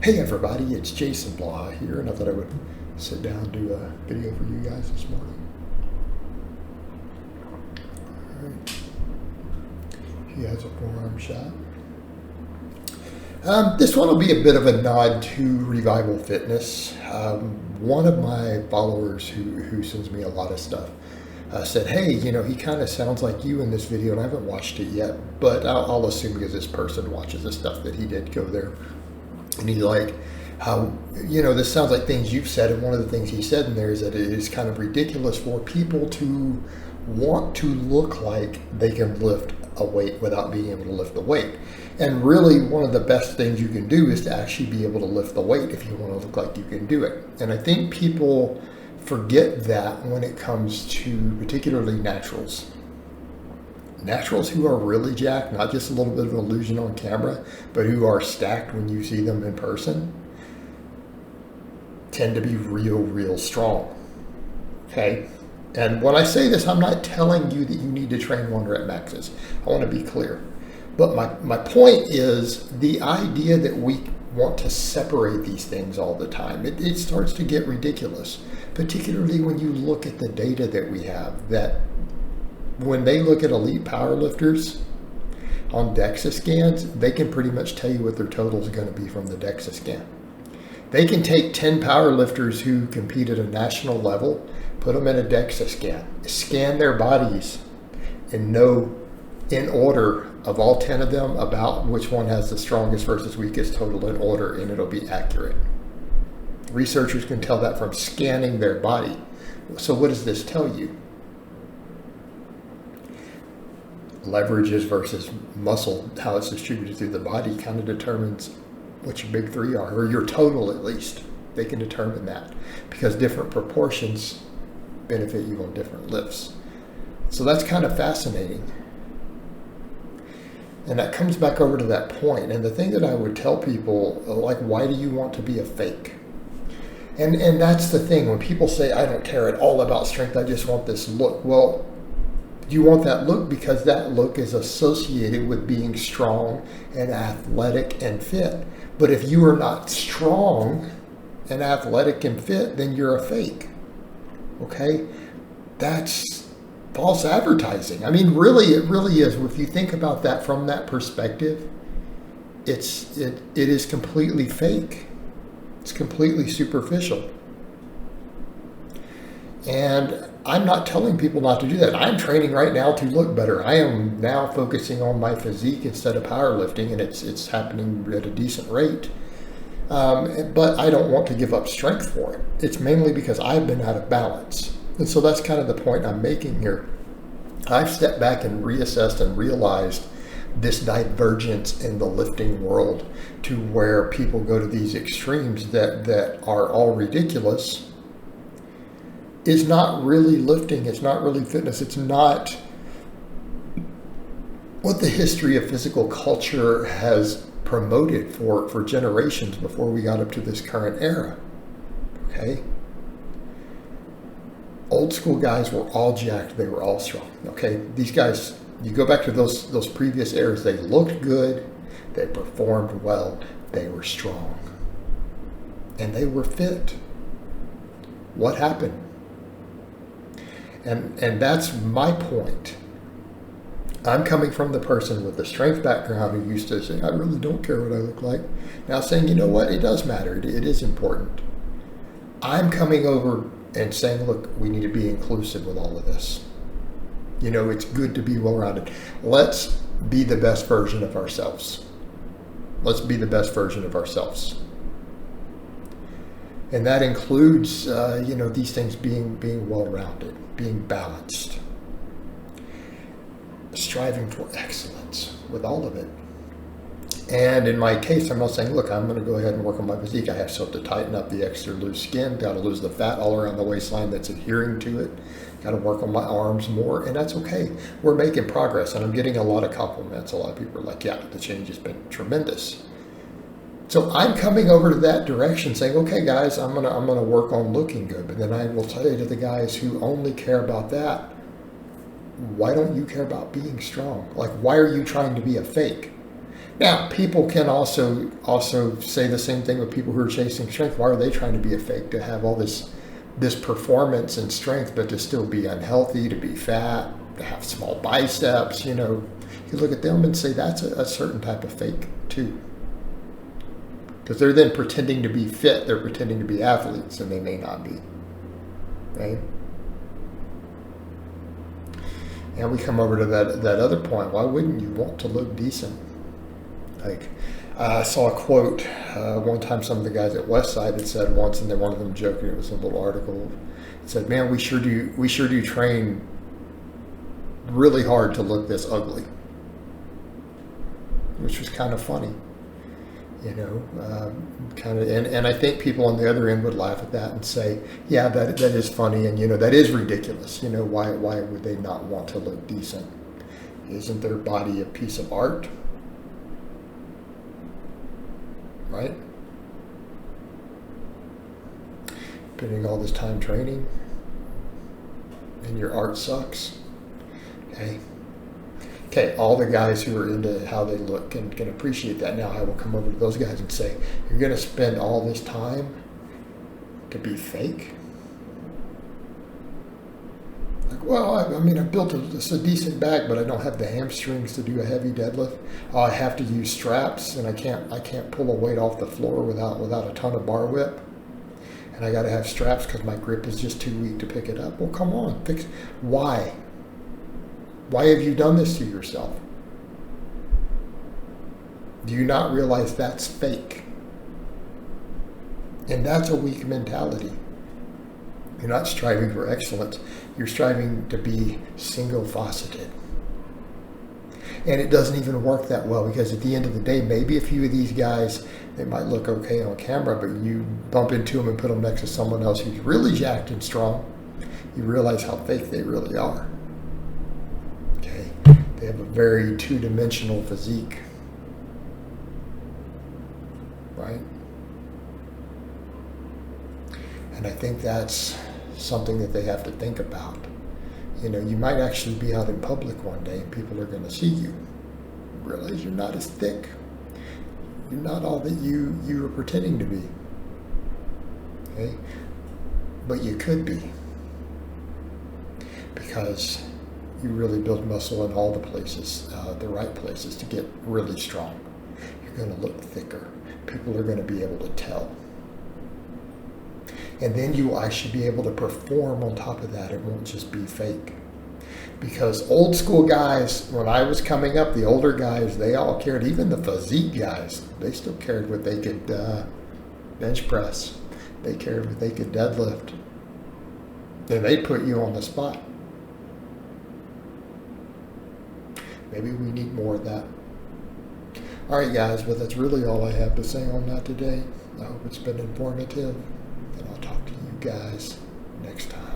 Hey everybody, it's Jason Blaha here, and I thought I would sit down and do a video for you guys this morning. Alright. He has a forearm shot. This one will be a bit of a nod to Revival Fitness. One of my followers who sends me a lot of stuff said, hey, he kind of sounds like you in this video, and I haven't watched it yet, but I'll assume because this person watches the stuff that he did go there. And he's like, how, this sounds like things you've said. And one of the things he said in there is that it is kind of ridiculous for people to want to look like they can lift a weight without being able to lift the weight. And really, one of the best things you can do is to actually be able to lift the weight if you want to look like you can do it. And I think people forget that when it comes to particularly naturals. Naturals who are really jacked, not just a little bit of an illusion on camera, but who are stacked when you see them in person, tend to be real strong. Okay? And when I say this, I'm not telling you that you need to train 1 rep maxes. I want to be clear. But my point is the idea that we want to separate these things all the time, it starts to get ridiculous, particularly when you look at the data that we have, that when they look at elite powerlifters on DEXA scans, they can pretty much tell you what their total is going to be from the DEXA scan. They can take 10 powerlifters who compete at a national level, put them in a DEXA scan their bodies, and know in order of all 10 of them about which one has the strongest versus weakest total in order, and it'll be accurate. Researchers can tell that from scanning their body. So what does this tell you? Leverages versus muscle, how it's distributed through the body, kind of determines what your big three are, or your total at least. They can determine that because different proportions benefit you on different lifts. So that's kind of fascinating. And that comes back over to that point. And the thing that I would tell people, like, why do you want to be a fake? And that's the thing. When people say, I don't care at all about strength, I just want this look. Well, you want that look because that look is associated with being strong and athletic and fit. But if you are not strong and athletic and fit, then you're a fake. Okay? That's false advertising. I mean, really, it really is. If you think about that from that perspective, it is completely fake. It's completely superficial. And I'm not telling people not to do that. I'm training right now to look better. I am now focusing on my physique instead of powerlifting, and it's happening at a decent rate. But I don't want to give up strength for it. It's mainly because I've been out of balance. And so that's kind of the point I'm making here. I've stepped back and reassessed and realized this divergence in the lifting world to where people go to these extremes that are all ridiculous is not really lifting. It's not really fitness. It's not what the history of physical culture has promoted for generations before we got up to this current era. Okay? Old school guys were all jacked. They were all strong. Okay? These guys, you go back to those previous eras, they looked good. They performed well. They were strong. And they were fit. What happened? And that's my point. I'm coming from the person with the strength background who used to say, I really don't care what I look like. Now saying, you know what, it does matter. It is important. I'm coming over and saying, look, we need to be inclusive with all of this. It's good to be well-rounded. Let's be the best version of ourselves. Let's be the best version of ourselves. And that includes, these things being well-rounded, being balanced, striving for excellence with all of it. And in my case, I'm not saying, look, I'm going to go ahead and work on my physique. I have still to tighten up the extra loose skin, got to lose the fat all around the waistline that's adhering to it, got to work on my arms more, and that's okay. We're making progress, and I'm getting a lot of compliments. A lot of people are like, yeah, the change has been tremendous. So I'm coming over to that direction saying, okay, guys, I'm gonna work on looking good. But then I will say to the guys who only care about that, why don't you care about being strong? Like, why are you trying to be a fake? Now, people can also say the same thing with people who are chasing strength. Why are they trying to be a fake, to have all this performance and strength, but to still be unhealthy, to be fat, to have small biceps? You know, you look at them and say that's a certain type of fake too, because they're then pretending to be fit. They're pretending to be athletes, and they may not be. Right? And we come over to that other point. Why wouldn't you want to look decent? Like, I saw a quote one time. Some of the guys at Westside had said once, and then one of them joking. It was a little article. It said, "Man, we sure do train really hard to look this ugly," which was kind of funny, you know. And I think people on the other end would laugh at that and say, "Yeah, that is funny, and you know that is ridiculous. You know, why would they not want to look decent? Isn't their body a piece of art?" Right? Spending all this time training and your art sucks. Okay, all the guys who are into how they look can appreciate that. Now I will come over to those guys and say, you're going to spend all this time to be fake? Like, well, I mean, I built a decent back, but I don't have the hamstrings to do a heavy deadlift. Oh, I have to use straps, and I can't pull a weight off the floor without a ton of bar whip. And I got to have straps because my grip is just too weak to pick it up. Well, come on, fix. Why? Why have you done this to yourself? Do you not realize that's fake? And that's a weak mentality. You're not striving for excellence. You're striving to be single-faceted. And it doesn't even work that well, because at the end of the day, maybe a few of these guys, they might look okay on camera, but you bump into them and put them next to someone else who's really jacked and strong, you realize how fake they really are. Okay? They have a very two-dimensional physique. Right? And I think that's something that they have to think about. You know, you might actually be out in public one day and people are going to see you. Realize you're not as thick. You're not all that you were pretending to be. Okay? But you could be. Because you really build muscle in all the places, the right places to get really strong. You're going to look thicker. People are going to be able to tell. And then you will actually be able to perform on top of that. It won't just be fake. Because old school guys, when I was coming up, the older guys, they all cared. Even the physique guys, they still cared what they could bench press. They cared what they could deadlift. Then they'd put you on the spot. Maybe we need more of that. All right, guys, well, that's really all I have to say on that today. I hope it's been informative. And I'll talk to you guys next time.